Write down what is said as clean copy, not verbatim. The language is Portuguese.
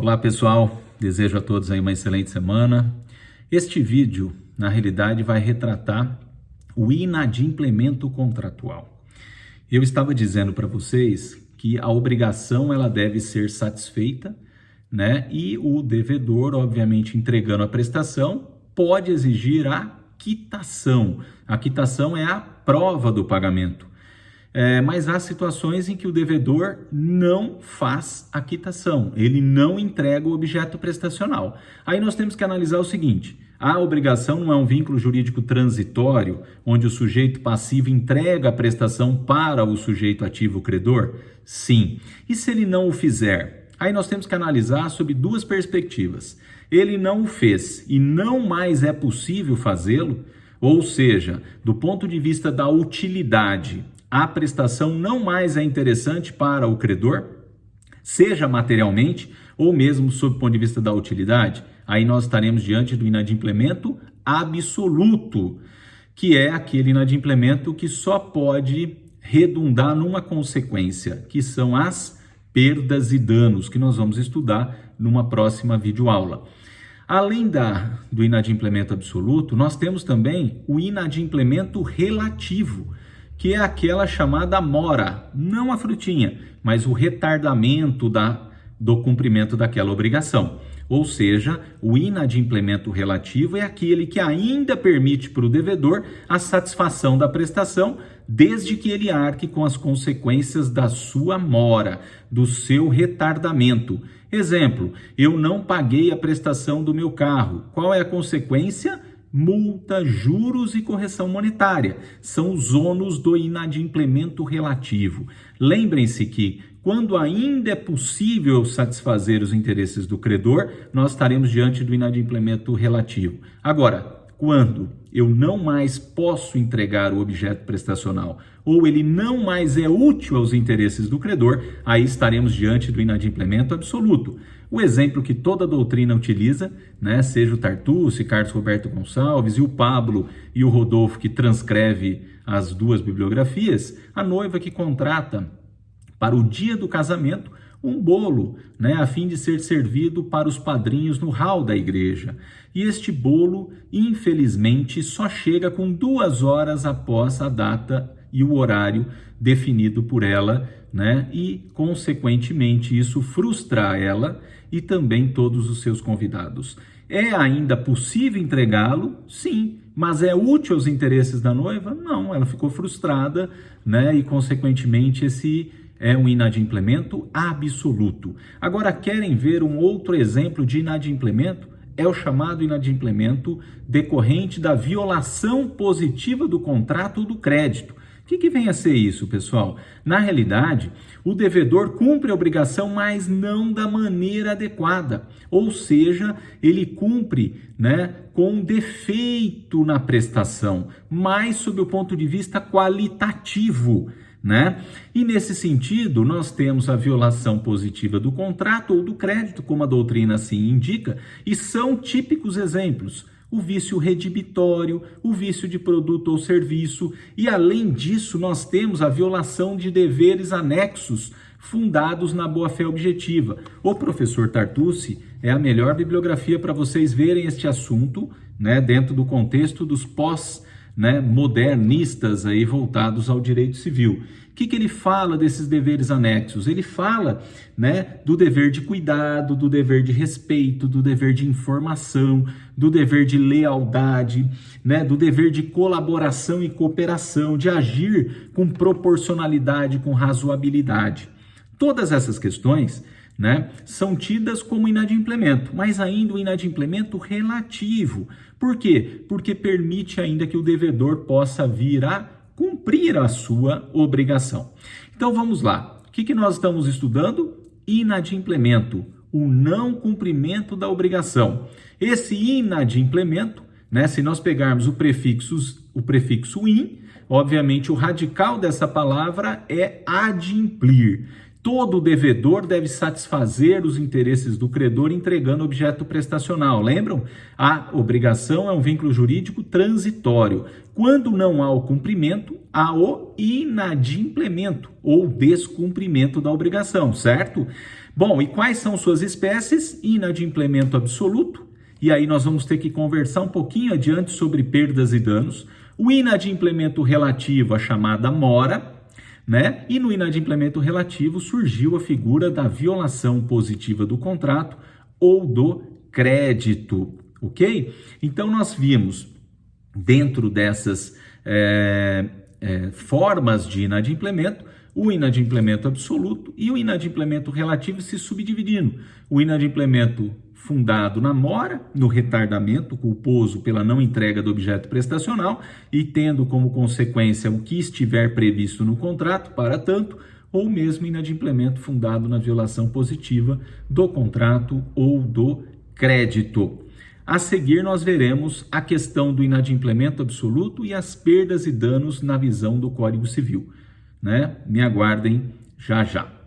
Olá pessoal, desejo a todos aí uma excelente semana. Este vídeo, na realidade, vai retratar o inadimplemento contratual. Eu estava dizendo para vocês que a obrigação ela deve ser satisfeita, né? E o devedor, obviamente, entregando a prestação, pode exigir a quitação. A quitação é a prova do pagamento. Mas há situações em que o devedor não faz a quitação, ele não entrega o objeto prestacional. Aí nós temos que analisar o seguinte: a obrigação não é um vínculo jurídico transitório, onde o sujeito passivo entrega a prestação para o sujeito ativo credor? Sim. E se ele não o fizer? Aí nós temos que analisar sob duas perspectivas. Ele não o fez e não mais é possível fazê-lo, ou seja, do ponto de vista da utilidade, a prestação não mais é interessante para o credor, seja materialmente ou mesmo sob o ponto de vista da utilidade, aí nós estaremos diante do inadimplemento absoluto, que é aquele inadimplemento que só pode redundar numa consequência, que são as perdas e danos, que nós vamos estudar numa próxima videoaula. Além do inadimplemento absoluto, nós temos também o inadimplemento relativo, que é aquela chamada mora, não a frutinha, mas o retardamento do cumprimento daquela obrigação. Ou seja, o inadimplemento relativo é aquele que ainda permite para o devedor a satisfação da prestação, desde que ele arque com as consequências da sua mora, do seu retardamento. Exemplo, eu não paguei a prestação do meu carro. Qual é a consequência? Multa, juros e correção monetária. São os ônus do inadimplemento relativo. Lembrem-se que, quando ainda é possível satisfazer os interesses do credor, nós estaremos diante do inadimplemento relativo. Agora, quando eu não mais posso entregar o objeto prestacional ou ele não mais é útil aos interesses do credor, aí estaremos diante do inadimplemento absoluto. O exemplo que toda a doutrina utiliza, né, seja o Tartucci, Carlos Roberto Gonçalves e o Pablo e o Rodolfo, que transcreve as duas bibliografias, a noiva que contrata para o dia do casamento um bolo, né, a fim de ser servido para os padrinhos no hall da igreja. E este bolo, infelizmente, só chega com 2 horas após a data e o horário definido por ela, né? E, consequentemente, isso frustra ela e também todos os seus convidados. É ainda possível entregá-lo? Sim. Mas é útil aos interesses da noiva? Não, ela ficou frustrada, né? E, consequentemente, esse é um inadimplemento absoluto. Agora, querem ver um outro exemplo de inadimplemento? É o chamado inadimplemento decorrente da violação positiva do contrato ou do crédito. O que vem a ser isso, pessoal? Na realidade, o devedor cumpre a obrigação, mas não da maneira adequada. Ou seja, ele cumpre, né, com um defeito na prestação, mas sob o ponto de vista qualitativo, né? E nesse sentido, nós temos a violação positiva do contrato ou do crédito, como a doutrina assim indica, e são típicos exemplos: o vício redibitório, o vício de produto ou serviço, e além disso nós temos a violação de deveres anexos fundados na boa-fé objetiva. O professor Tartucci é a melhor bibliografia para vocês verem este assunto, né, dentro do contexto dos modernistas aí voltados ao direito civil. O que ele fala desses deveres anexos? Ele fala, né, do dever de cuidado, do dever de respeito, do dever de informação, do dever de lealdade, né, do dever de colaboração e cooperação, de agir com proporcionalidade, com razoabilidade. Todas essas questões, né, são tidas como inadimplemento, mas ainda o inadimplemento relativo. Por quê? Porque permite ainda que o devedor possa vir a cumprir a sua obrigação. Então vamos lá. O que nós estamos estudando? Inadimplemento, o não cumprimento da obrigação. Esse inadimplemento, né, se nós pegarmos o prefixo in, obviamente o radical dessa palavra é adimplir. Todo devedor deve satisfazer os interesses do credor entregando objeto prestacional. Lembram? A obrigação é um vínculo jurídico transitório. Quando não há o cumprimento, há o inadimplemento ou descumprimento da obrigação, certo? Bom, e quais são suas espécies? Inadimplemento absoluto, e aí nós vamos ter que conversar um pouquinho adiante sobre perdas e danos. O inadimplemento relativo, a chamada mora, né? E no inadimplemento relativo surgiu a figura da violação positiva do contrato ou do crédito, ok? Então nós vimos dentro dessas formas de inadimplemento, o inadimplemento absoluto e o inadimplemento relativo se subdividindo. O inadimplemento fundado na mora, no retardamento culposo pela não entrega do objeto prestacional e tendo como consequência o que estiver previsto no contrato, para tanto, ou mesmo inadimplemento fundado na violação positiva do contrato ou do crédito. A seguir, nós veremos a questão do inadimplemento absoluto e as perdas e danos na visão do Código Civil, né? Me aguardem já já.